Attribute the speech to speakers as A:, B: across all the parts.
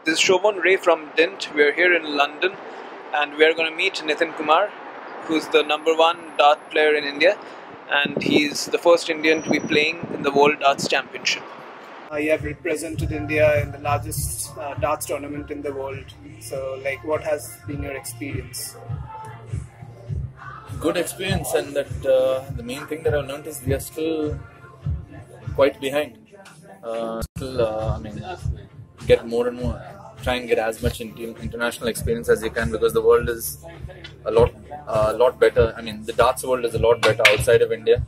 A: This is Shobhan Ray from Dynt. We are here in London and we are going to meet Nitin Kumar, who's the #1 dart player in India, and he's the first Indian to be playing in the World Darts Championship. You have represented India in the largest darts tournament in the world. So, what has been your experience?
B: Good experience, and that the main thing that I've learned is we are still quite behind. Get more and more, try and get as much international experience as you can, because the world is a lot better. I mean, the darts world is a lot better outside of India.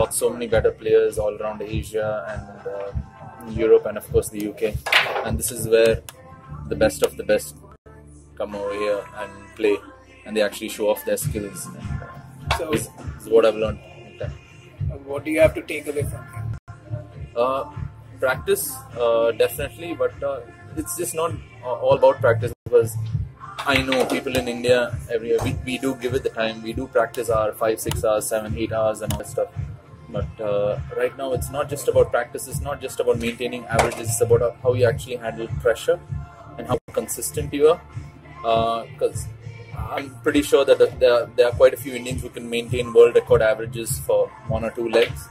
B: So many better players all around Asia and Europe, and of course the UK. And this is where the best of the best come over here and play, and they actually show off their skills. So this is what I've learned.
A: What do you have to take away from here?
B: Practice, definitely, but it's just not all about practice, because I know people in India every year, we do give it the time, we do practice our 5, 6 hours, 7, 8 hours and all that stuff. But right now it's not just about practice, it's not just about maintaining averages, it's about how you actually handle pressure and how consistent you are. Because I'm pretty sure that there are quite a few Indians who can maintain world record averages for 1 or 2 legs.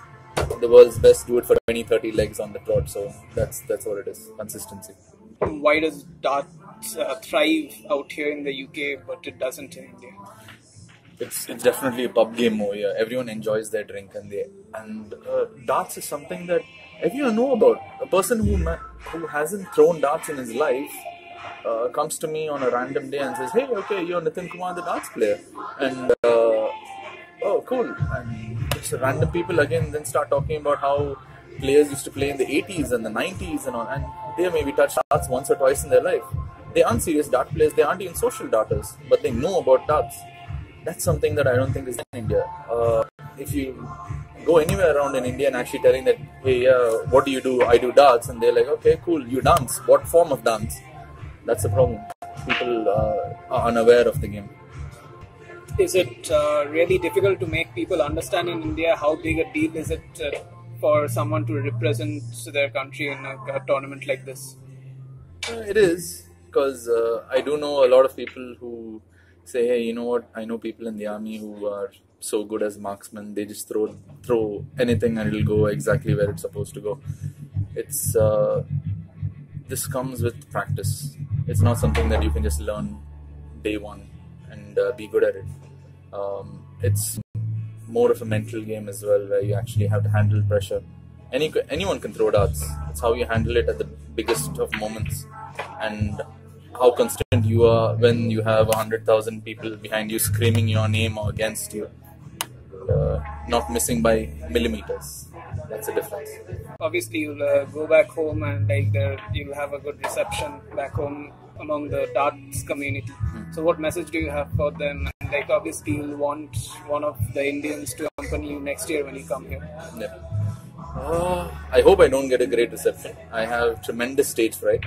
B: The world's best do it for 20, 30 legs on the trot. So that's what it is, consistency.
A: Why does darts thrive out here in the UK but it doesn't in India?
B: It's definitely a pub game over here. Everyone enjoys their drink, and darts is something that everyone know about. A person who hasn't thrown darts in his life comes to me on a random day and says, "Hey, okay, you're Nitin Kumar, the darts player," and oh, cool. And it's random people again then start talking about how players used to play in the 80s and the 90s and all, and they maybe touched darts once or twice in their life. They aren't serious dart players, they aren't even social darters, but they know about darts. That's something that I don't think is in India. If you go anywhere around in India and actually telling that, "Hey, what do you do?" "I do darts," and they're like, "Okay, cool, you dance. What form of dance?" That's the problem. People are unaware of the game.
A: Is it really difficult to make people understand in India how big a deal is it for someone to represent their country in a tournament like this?
B: It is, because I do know a lot of people who say, "Hey, you know what? I know people in the army who are so good as marksmen. They just throw anything and it'll go exactly where it's supposed to go." It's this comes with practice. It's not something that you can just learn day one and be good at it. It's more of a mental game as well, where you actually have to handle pressure. Anyone can throw darts. It's how you handle it at the biggest of moments, and how consistent you are when you have 100,000 people behind you screaming your name or against you. Not missing by millimeters. That's the difference.
A: Obviously, you'll go back home and you'll have a good reception back home among the darts community. So what message do you have for them? And obviously you'll want one of the Indians to accompany you next year when you come here.
B: Yeah. I hope I don't get a great reception. I have tremendous stage fright.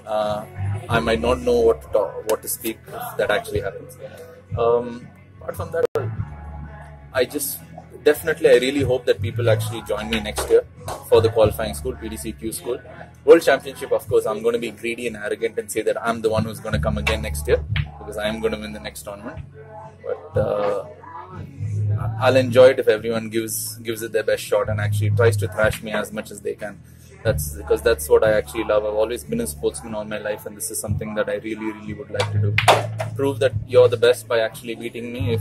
B: I might not know what to speak if that actually happens. Apart from that, I really hope that people actually join me next year for the qualifying school, PDC school. World Championship, of course, I'm going to be greedy and arrogant and say that I'm the one who's going to come again next year, because I am going to win the next tournament. But I'll enjoy it if everyone gives it their best shot and actually tries to thrash me as much as they can. Because that's what I actually love. I've always been a sportsman all my life, and this is something that I really, really would like to do. Prove that you're the best by actually beating me.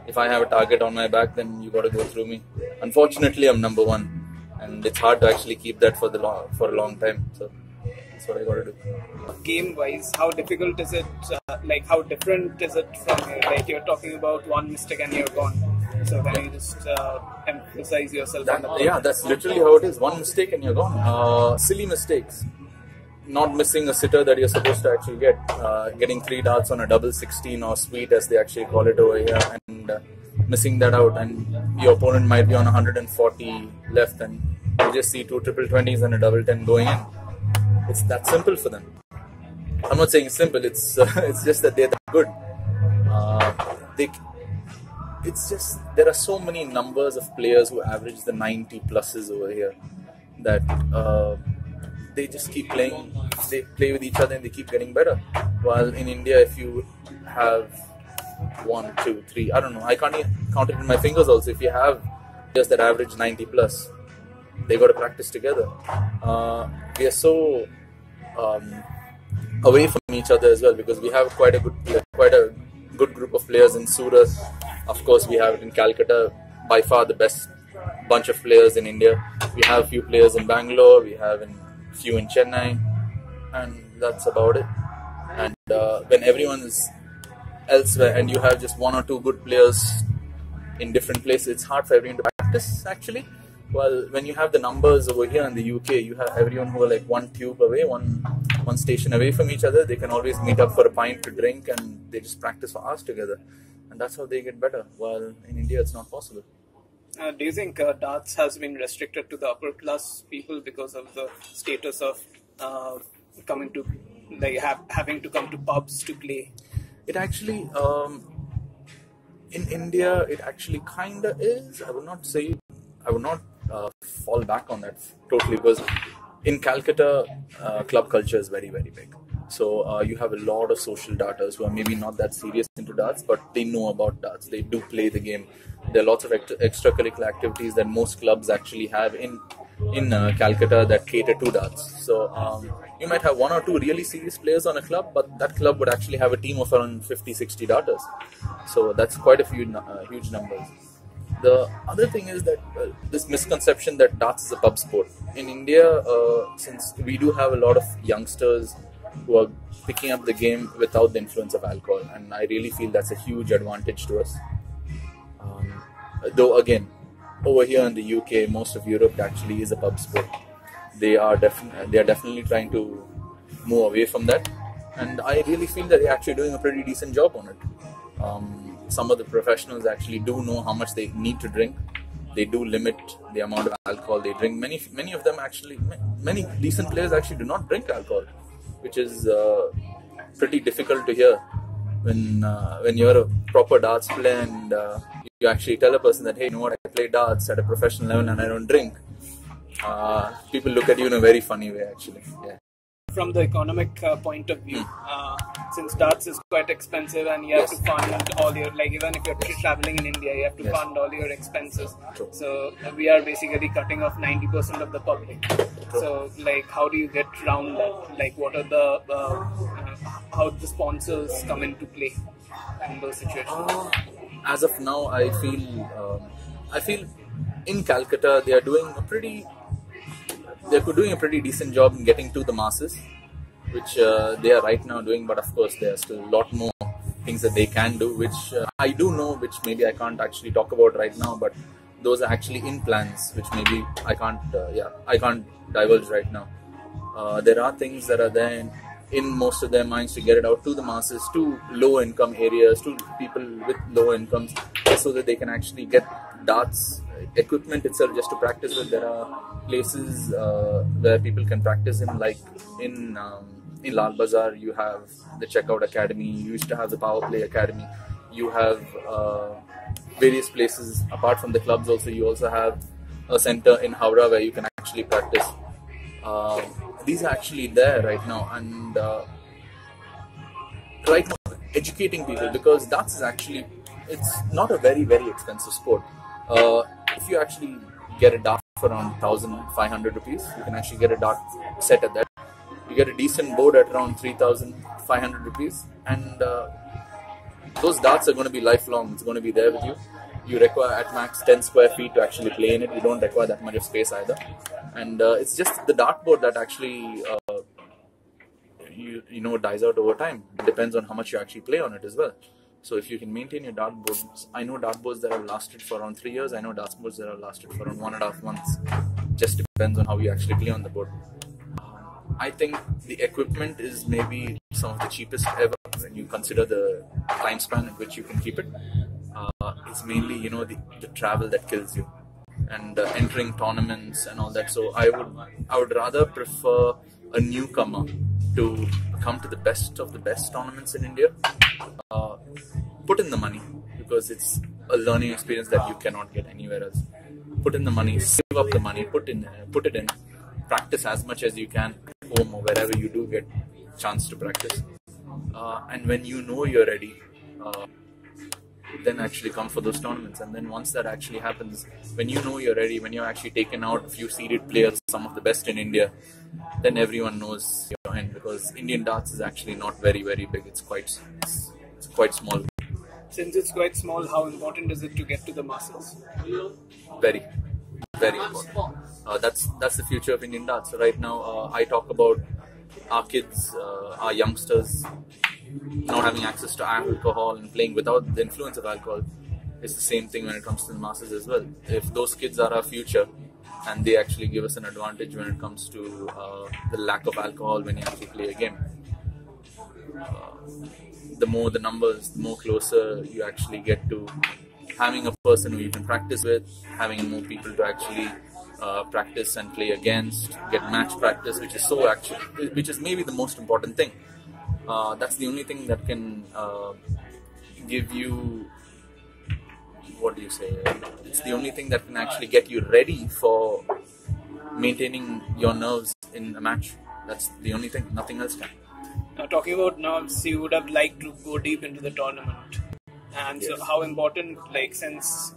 B: If I have a target on my back, then you got to go through me. Unfortunately, I'm #1, and it's hard to actually keep that for a long time. So that's what I got to do.
A: Game-wise, how difficult is it? How different is it from here? You're talking about one mistake and you're gone. So can you just emphasize yourself on that?
B: Yeah, that's literally how it is. One mistake and you're gone. Silly mistakes. Not missing a sitter that you're supposed to actually get. Getting 3 darts on a double 16 or sweet, as they actually call it over here, and missing that out, and your opponent might be on 140 left, and you just see 2 triple 20s and a double 10 going in. It's that simple for them. I'm not saying it's simple. It's just that they're that good. It's just there are so many numbers of players who average the 90 pluses over here that they just keep playing. They play with each other and they keep getting better. While in India, if you have 1, 2, 3, I don't know, I can't even count it in my fingers also. If you have players that average 90 plus, they got to practice together. We are so away from each other as well, because we have quite a good group of players in Surat. Of course, we have it in Calcutta, by far the best bunch of players in India. We have a few players in Bangalore, we have a few in Chennai, and that's about it. And when everyone is elsewhere and you have just 1 or 2 good players in different places, it's hard for everyone to practice actually. Well, when you have the numbers over here in the UK, you have everyone who are like one tube away, one station away from each other. They can always meet up for a pint to drink, and they just practice for hours together, and that's how they get better. While in India, it's not possible.
A: Do you think darts has been restricted to the upper class people because of the status of coming to having to come to pubs to play?
B: It actually, in India, it actually kind of is. I would not fall back on that totally, because in Calcutta, club culture is very, very big. So you have a lot of social darters who are maybe not that serious into darts, but they know about darts. They do play the game. There are lots of extracurricular activities that most clubs actually have in Calcutta that cater to darts. So you might have 1 or 2 really serious players on a club, but that club would actually have a team of around 50-60 darters. So that's quite a few huge numbers. The other thing is that this misconception that darts is a pub sport. In India, since we do have a lot of youngsters who are picking up the game without the influence of alcohol, and I really feel that's a huge advantage to us. Though again, over here in the UK, most of Europe actually is a pub sport. They are definitely trying to move away from that, and I really feel that they're actually doing a pretty decent job on it. Some of the professionals actually do know how much they need to drink. They do limit the amount of alcohol they drink. Many of them actually, many decent players actually do not drink alcohol, which is pretty difficult to hear when you're a proper darts player and you actually tell a person that, hey, you know what, I play darts at a professional level and I don't drink. People look at you in a very funny way actually. Yeah.
A: From the economic point of view, since darts is quite expensive and you have to fund all your, like even if you're traveling in India, you have to fund all your expenses.
B: True.
A: So we are basically cutting off 90% of the public.
B: True.
A: So like how do you get around that? Like what are the, how the sponsors come into play in those situations?
B: As of now, I feel in Calcutta they are doing a pretty decent job in getting to the masses, which they are right now doing. But of course, there are still a lot more things that they can do, which I do know, which maybe I can't actually talk about right now. But those are actually in plans, which maybe I can't divulge right now. There are things that are there in most of their minds to get it out to the masses, to low-income areas, to people with low incomes, so that they can actually get darts equipment itself just to practice with. There are places where people can practice in, like in Lal Bazaar, you have the Checkout Academy, you used to have the Power Play Academy, you have various places apart from the clubs also. You also have a center in Howrah where you can actually practice. These are actually there right now, and right now educating people, because darts is actually, it's not a very, very expensive sport. If you actually get a dart for around 1,500 rupees, you can actually get a dart set at that. You get a decent board at around 3,500 rupees, and those darts are going to be lifelong. It's going to be there with you. You require at max 10 square feet to actually play in it. You don't require that much of space either. And it's just the dartboard that actually dies out over time. It depends on how much you actually play on it as well. So if you can maintain your dartboards, I know dartboards that have lasted for around 3 years. I know dartboards that have lasted for around 1.5 months. Just depends on how you actually play on the board. I think the equipment is maybe some of the cheapest ever when you consider the time span in which you can keep it. It's mainly, the travel that kills you, and entering tournaments and all that. So I would rather prefer a newcomer to come to the best of the best tournaments in India. Put in the money, because it's a learning experience that you cannot get anywhere else. Put in the money, save up the money, put it in, practice as much as you can at home or wherever you do get chance to practice. And when you know you're ready, then actually come for those tournaments. And then once that actually happens, when you know you're ready, when you're actually taken out a few seeded players, some of the best in India, then everyone knows you're in, because Indian darts is actually not very, very big. It's quite small.
A: Since it's quite small, how important is it to get to the masses?
B: Very, very important. That's the future of Indian darts. Right now, I talk about our kids, our youngsters, not having access to alcohol and playing without the influence of alcohol. It's the same thing when it comes to the masses as well. If those kids are our future and they actually give us an advantage when it comes to the lack of alcohol when you actually play a game, the more the numbers, the more closer you actually get to having a person who you can practice with, having more people to actually practice and play against, get match practice, which is maybe the most important thing. That's the only thing that can give you, what do you say? It's the only thing that can actually get you ready for maintaining your nerves in a match. That's the only thing. Nothing else can.
A: Now, talking about nerves, you would have liked to go deep into the tournament. And
B: yes.
A: So how important, since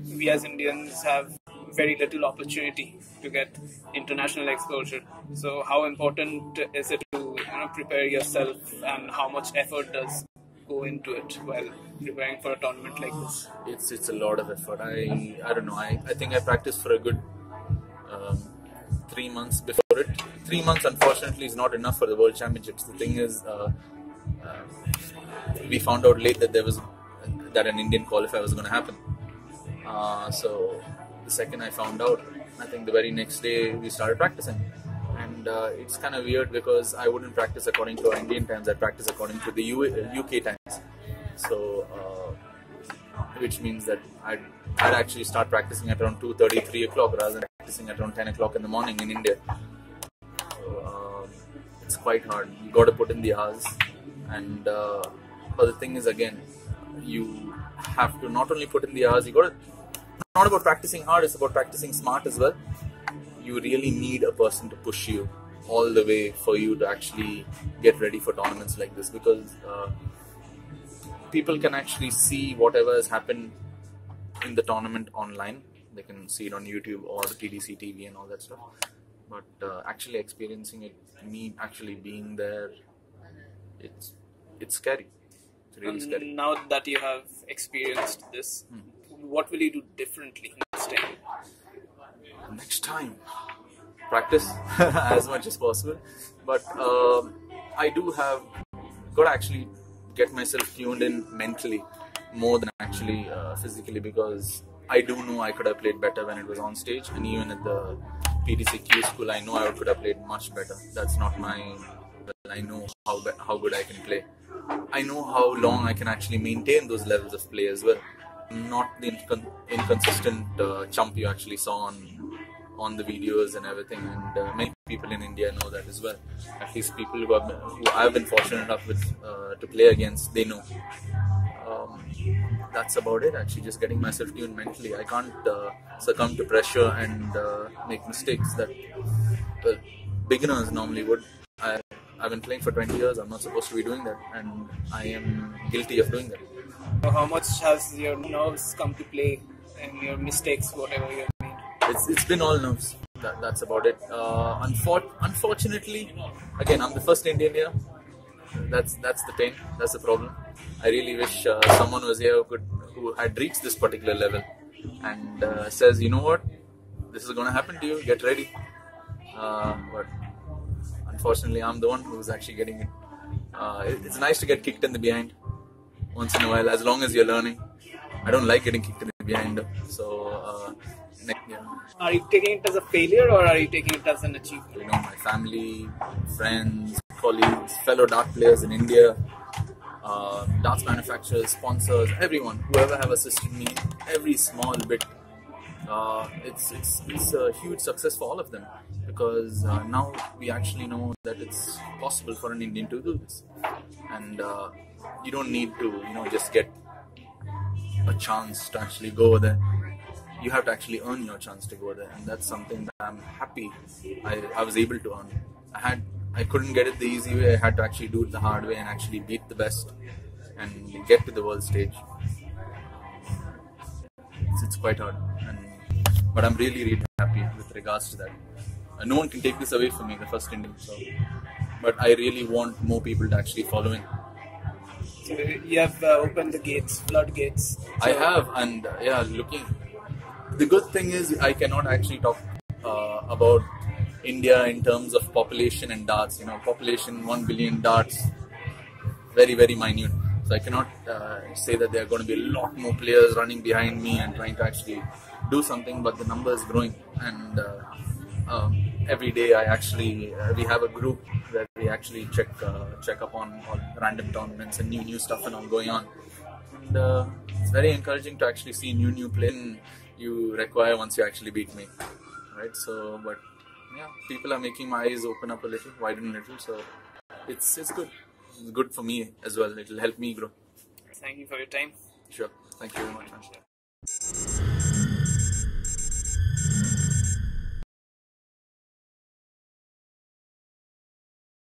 A: we as Indians have very little opportunity to get international exposure, so how important is it to prepare yourself, and how much effort does go into it while preparing for a tournament like this?
B: It's a lot of effort. I don't know. I think I practiced for a good 3 months before it. 3 months, unfortunately, is not enough for the World Championships. The thing is, we found out late that an Indian qualifier was going to happen. So the second I found out, I think the very next day we started practicing. And it's kind of weird because I wouldn't practice according to our Indian times. I practice according to the UK times. So, which means that I'd actually start practicing at around 2:30, 3 o'clock rather than practicing at around 10 o'clock in the morning in India. So, it's quite hard. You got to put in the hours. And but the thing is, again, you have to not only put in the hours, you got to, not about practicing hard, it's about practicing smart as well. You really need a person to push you all the way for you to actually get ready for tournaments like this, because people can actually see whatever has happened in the tournament online. They can see it on YouTube or the PDC TV and all that stuff. But actually experiencing it, me actually being there, it's scary. It's really scary.
A: Now that you have experienced this, what will you do differently next time?
B: Next time, practice as much as possible. But I do have got to actually get myself tuned in mentally more than actually physically, because I do know I could have played better when it was on stage, and even at the PDC Q school, I know I could have played much better. That's not my. I know how good I can play. I know how long I can actually maintain those levels of play as well. Not the inconsistent chump you actually saw on the videos and everything, and many people in India know that as well. At least people who I've been fortunate enough with to play against, they know. That's about it. Actually, just getting myself tuned mentally. I can't succumb to pressure and make mistakes that beginners normally would. I've been playing for 20 years. I'm not supposed to be doing that, and I am guilty of doing that.
A: How much has your nerves come to play and your mistakes, whatever you have made?
B: It's been all nerves. That's about it. Unfortunately, again, I'm the first Indian here. That's the pain. That's the problem. I really wish someone was here who had reached this particular level and says, you know what, this is going to happen to you. Get ready. But unfortunately, I'm the one who's actually getting it. It's nice to get kicked in the behind once in a while, as long as you're learning. I don't like getting kicked in the behind. So, yeah.
A: Are you taking it as a failure, or are you taking it as an achievement?
B: You know, my family, friends, colleagues, fellow dart players in India, darts manufacturers, sponsors, everyone, whoever have assisted me, every small bit. It's a huge success for all of them, because now we actually know that it's possible for an Indian to do this, and you don't need to just get a chance to actually go there. you have to actually earn your chance to go there, and that's something that I'm happy I was able to earn. I couldn't get it the easy way. I had to actually do it the hard way and actually beat the best and get to the world stage. It's quite hard, but I'm really happy with regards to that. No one can take this away from me, the first Indian. So, but I really want more people to actually follow in.
A: So you have opened the gates, floodgates. So
B: I have, and looking. The good thing is I cannot actually talk about India in terms of population and darts. Population 1 billion darts, very minute. So I cannot say that there are going to be a lot more players running behind me and trying to actually do something. But the number is growing, and every day we have a group where we actually check up on all random tournaments and new stuff and all going on. And it's very encouraging to actually see new players you require once you actually beat me, right? So, but yeah, people are making my eyes open up a little, widen a little. So it's good. It's good for me as well. It'll help me grow.
A: Thank you for your time.
B: Sure. Thank you very much.